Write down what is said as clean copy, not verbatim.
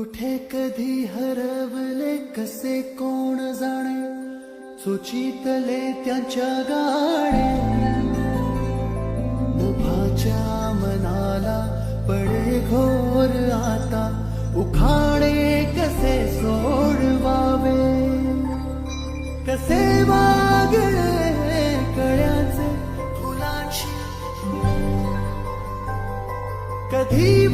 कुठे कधी हरवले कसे कोण जाणे, सुचितले त्यांच्या गाणे. मुभाच्या मनाला पडे घोर आता, उखाणे कसे सोडवावे, कसे वागणे कळ्याचे फुलांशी, कधी